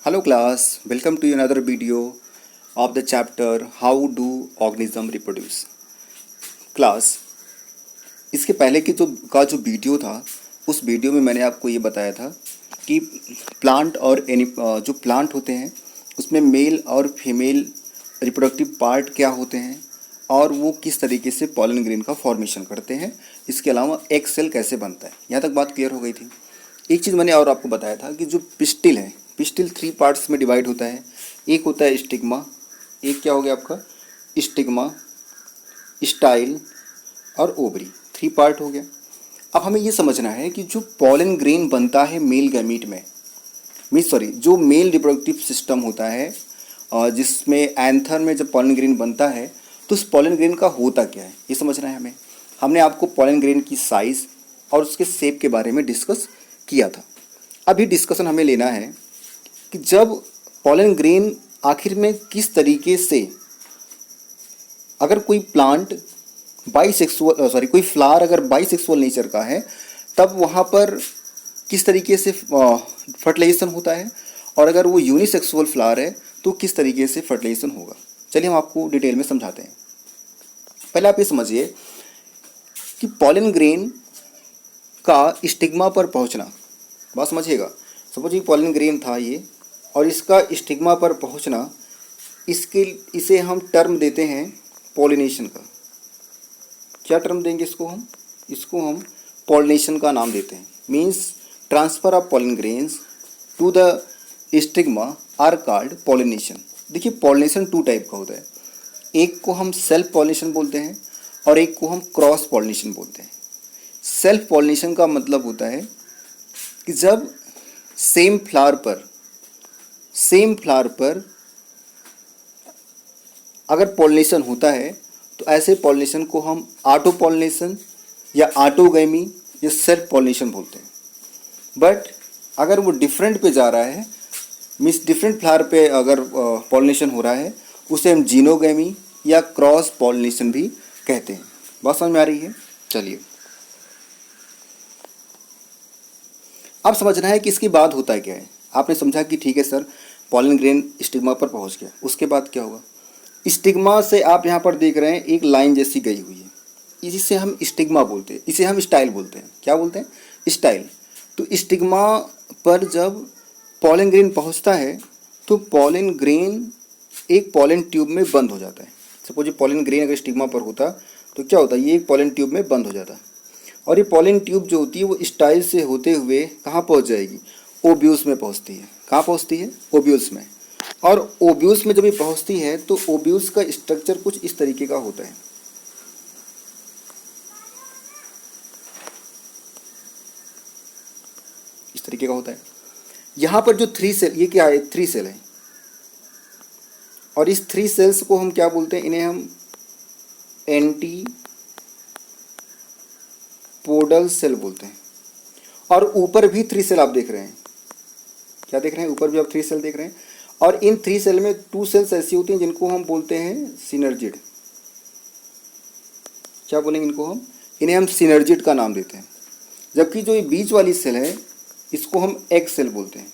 Hello class, welcome to another video of the chapter How do organism reproduce. Class इसके पहले की जो video था उस वीडियो में मैंने आपको ये बताया था कि प्लांट और जो प्लांट होते हैं उसमें मेल और फीमेल रिप्रोडक्टिव पार्ट क्या होते हैं और वो किस तरीके से पॉलन ग्रेन का फॉर्मेशन करते हैं। इसके अलावा एग सेल कैसे बनता है, यहाँ तक बात क्लियर हो गई थी। एक चीज़ मैंने और आपको बताया था कि जो पिस्टिल है, पिस्टिल 3 पार्ट्स में डिवाइड होता है। एक होता है स्टिग्मा, एक क्या हो गया आपका स्टिग्मा, स्टाइल और ओवरी, 3 पार्ट हो गया। अब हमें ये समझना है कि जो पॉलन ग्रेन बनता है मेल गैमीट में, जो मेल रिप्रोडक्टिव सिस्टम होता है और जिसमें एंथर में जब पॉलन ग्रेन बनता है तो उस पॉलन ग्रेन का होता क्या है ये समझना है हमें। हमने आपको पॉलन ग्रेन की साइज़ और उसके शेप के बारे में डिस्कस किया था। अभी डिस्कशन हमें लेना है कि जब पॉलन ग्रेन आखिर में किस तरीके से, अगर कोई प्लांट कोई फ्लावर अगर बाइसेक्सुअल नेचर का है तब वहाँ पर किस तरीके से फर्टिलाइजेशन होता है, और अगर वो यूनिसेक्सुअल फ्लावर है तो किस तरीके से फर्टिलाइजेशन होगा। चलिए हम आपको डिटेल में समझाते हैं। पहले आप ये समझिए कि पॉलन ग्रेन का स्टिग्मा पर पहुंचना, बात समझिएगा। सपोज ये पॉलन ग्रेन था ये, और इसका स्टिग्मा पर पहुंचना, इसे हम टर्म देते हैं पॉलिनेशन का। क्या टर्म देंगे इसको हम पॉलिनेशन का नाम देते हैं। Means transfer of pollen grains to the stigma are called pollination. देखिए पॉलिनेशन 2 टाइप का होता है, एक को हम सेल्फ पॉलिनेशन बोलते हैं और एक को हम क्रॉस पॉलिनेशन बोलते हैं। सेल्फ पॉलिनेशन का मतलब होता है कि जब सेम फ्लावर पर अगर पॉलिनेशन होता है तो ऐसे पॉलिनेशन को हम ऑटो पॉलिनेशन या ऑटोगैमी या सेल्फ पॉलिनेशन बोलते हैं। बट अगर वो डिफरेंट पे जा रहा है, मीन्स डिफरेंट फ्लावर पे अगर पॉलिनेशन हो रहा है, उसे हम जीनोगैमी या क्रॉस पॉलिनेशन भी कहते हैं। बात समझ में आ रही है। चलिए अब समझना है कि इसके बाद होता है क्या है। आपने समझा कि ठीक है सर, पॉलन ग्रेन स्टिग्मा पर पहुंच गया, उसके बाद क्या होगा। स्टिग्मा से आप यहाँ पर देख रहे हैं एक लाइन जैसी गई हुई है, इसे हम स्टिग्मा बोलते हैं, इसे हम स्टाइल बोलते हैं। क्या बोलते हैं? स्टाइल। तो स्टिग्मा पर जब पॉलन ग्रेन पहुँचता है तो पॉलन ग्रेन एक पॉलन ट्यूब में बंद हो जाता है। सपोज ये पॉलन ग्रेन अगर स्टिग्मा पर होता तो क्या होता है, ये एक पॉलन ट्यूब में बंद हो जाता। और ये पॉलन ट्यूब जो होती है वो स्टाइल से होते हुए कहाँ पहुँच जाएगी, ओव्यूल्स में पहुँचती है। कहाँ पहुँचती है? ओव्यूल्स में। और ओव्यूल्स में जब ये पहुँचती है तो ओव्यूल्स का स्ट्रक्चर कुछ इस तरीके का होता है। इस तरीके का होता है। यहाँ पर जो 3 सेल, ये क्या है? 3 सेल है, और इस 3 सेल्स को हम क्या बोलते हैं? इन्हें हम एंटीपोडल सेल बोलते हैं। और ऊपर भी 3 सेल आप देख रहे हैं। क्या देख रहे हैं? ऊपर भी आप 3 सेल देख रहे हैं। और इन 3 सेल में 2 सेल्स ऐसी होती हैं जिनको हम बोलते हैं सिनर्जिड। क्या बोलेंगे इनको हम? इन्हें हम सिनर्जिड का नाम देते हैं। जबकि जो ये बीच वाली सेल है इसको हम एग सेल बोलते हैं।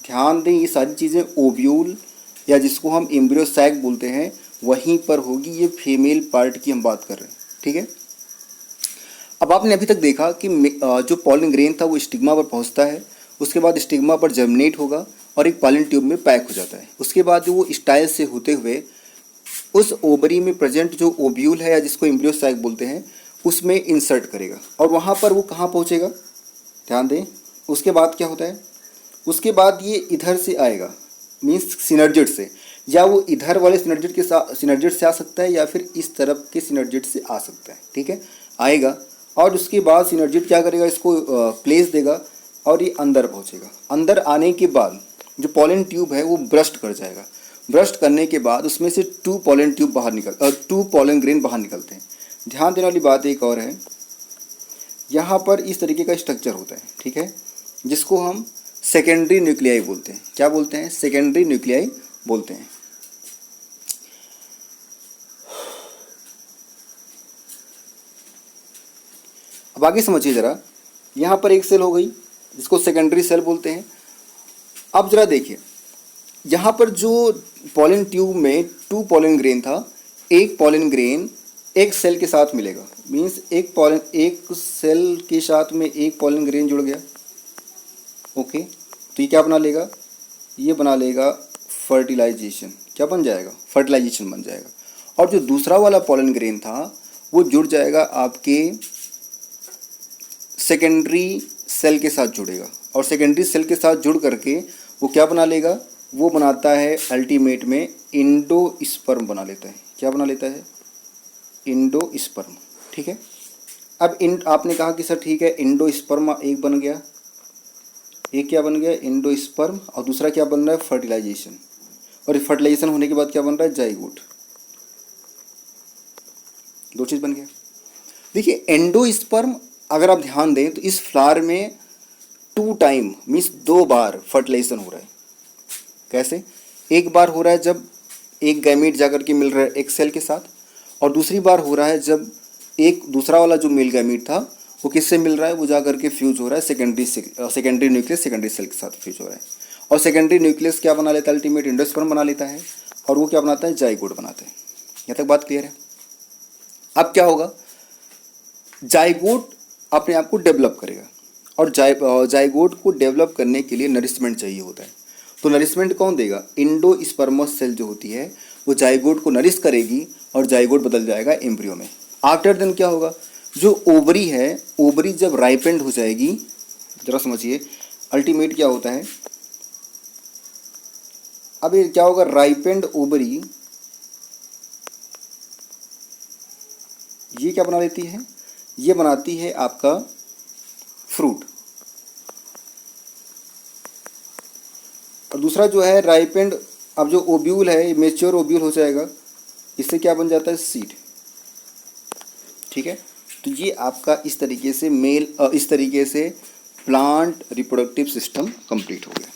ध्यान दें, ये सारी चीज़ें ओव्यूल या जिसको हम एम्ब्रियो सैक बोलते हैं वहीं पर होगी। ये फीमेल पार्ट की हम बात कर रहे हैं, ठीक है। अब आपने अभी तक देखा कि जो पॉलन ग्रेन था वो स्टिग्मा पर पहुंचता है, उसके बाद स्टिग्मा पर जर्मिनेट होगा और एक पॉलन ट्यूब में पैक हो जाता है। उसके बाद वो स्टाइल से होते हुए उस ओवरी में प्रेजेंट जो ओव्यूल है या जिसको एम्ब्रियो सैक बोलते हैं उसमें इंसर्ट करेगा, और वहाँ पर वो कहाँ पहुँचेगा, ध्यान दें। उसके बाद क्या होता है? उसके बाद ये इधर से आएगा, मीन्स सिनर्जिड से, या वो इधर वाले सिनर्जिड से आ सकता है या फिर इस तरफ के सिनर्जिड से आ सकता है, ठीक है, आएगा। और उसके बाद सिनर्जिड क्या करेगा, इसको प्लेस देगा और ये अंदर पहुंचेगा। अंदर आने के बाद जो पॉलन ट्यूब है वो ब्रस्ट कर जाएगा। ब्रस्ट करने के बाद उसमें से 2 पॉलन ग्रेन बाहर निकलते हैं। ध्यान देने वाली बात एक और है, यहाँ पर इस तरीके का स्ट्रक्चर होता है, ठीक है, जिसको हम सेकेंडरी न्यूक्लियाई बोलते हैं। क्या बोलते हैं? सेकेंडरी न्यूक्लियाई बोलते हैं। अब आगे समझिए ज़रा। यहाँ पर एक सेल हो गई जिसको सेकेंडरी सेल बोलते हैं, अब जरा देखिए, यहाँ पर जो पॉलन ट्यूब में 2 पॉलन ग्रेन था, एक पॉलन ग्रेन एक सेल के साथ मिलेगा, मीन्स एक सेल के साथ में एक पॉलन ग्रेन जुड़ गया। ओके, तो ये क्या बना लेगा, ये बना लेगा फर्टिलाइजेशन। क्या बन जाएगा, फर्टिलाइजेशन बन जाएगा। और जो दूसरा वाला पॉलन ग्रेन था वो जुड़ जाएगा आपके सेकेंडरी सेल के साथ जुड़ेगा, और सेकेंडरी सेल के साथ जुड़ करके वो क्या बना लेगा, वो बनाता है अल्टीमेट में इंडोस्पर्म बना लेता है। क्या बना लेता है, इंडोस्पर्म। ठीक है, अब आपने कहा कि सर ठीक है, इंडोस्पर्म एक बन गया, एक क्या बन गया, इंडोस्पर्म, और दूसरा क्या बन रहा है, फर्टिलाइजेशन। और फर्टिलाइजेशन होने के बाद क्या बन रहा है, जाइगोट। 2 चीज़ बन गया। देखिए एंडोस्पर्म अगर आप ध्यान दें तो इस फ्लावर में 2 टाइम मीन्स 2 बार फर्टिलाइजेशन हो रहा है। कैसे, एक बार हो रहा है जब एक गैमीट जाकर के मिल रहा है एक सेल के साथ, और दूसरी बार हो रहा है जब एक दूसरा वाला जो मेल गैमीट था वो किससे मिल रहा है, वो जाकर के फ्यूज हो रहा है सेकेंडरी न्यूक्लियस सेकेंडरी सेल के साथ फ्यूज हो रहा है। और सेकेंडरी न्यूक्लियस क्या बना लेता है, अल्टीमेट इंडोस्पर्म बना लेता है, और वो क्या बनाता है, जाइगोट बनाता है। यहाँ तक बात क्लियर है। अब क्या होगा, जाइगोट अपने आप को डेवलप करेगा, और जाइगोट को डेवलप करने के लिए नरिशमेंट चाहिए होता है। तो नरिशमेंट कौन देगा, इंडोस्पर्मस सेल जो होती है वो जाइगोट को नरिश करेगी, और जाइगोट बदल जाएगा एम्ब्रियो में। आफ्टर देन क्या होगा, जो ओवरी है, ओवरी जब राइपेंड हो जाएगी, जरा समझिए अल्टीमेट क्या होता है। अब ये क्या होगा, राइपेंड ओवरी ये क्या बना लेती है, ये बनाती है आपका फ्रूट। और दूसरा जो है राइपेंड, अब जो ओब्यूल है मेच्योर ओब्यूल हो जाएगा, इससे क्या बन जाता है, सीड। ठीक है, तो ये आपका इस तरीके से प्लांट रिप्रोडक्टिव सिस्टम कंप्लीट हो गया।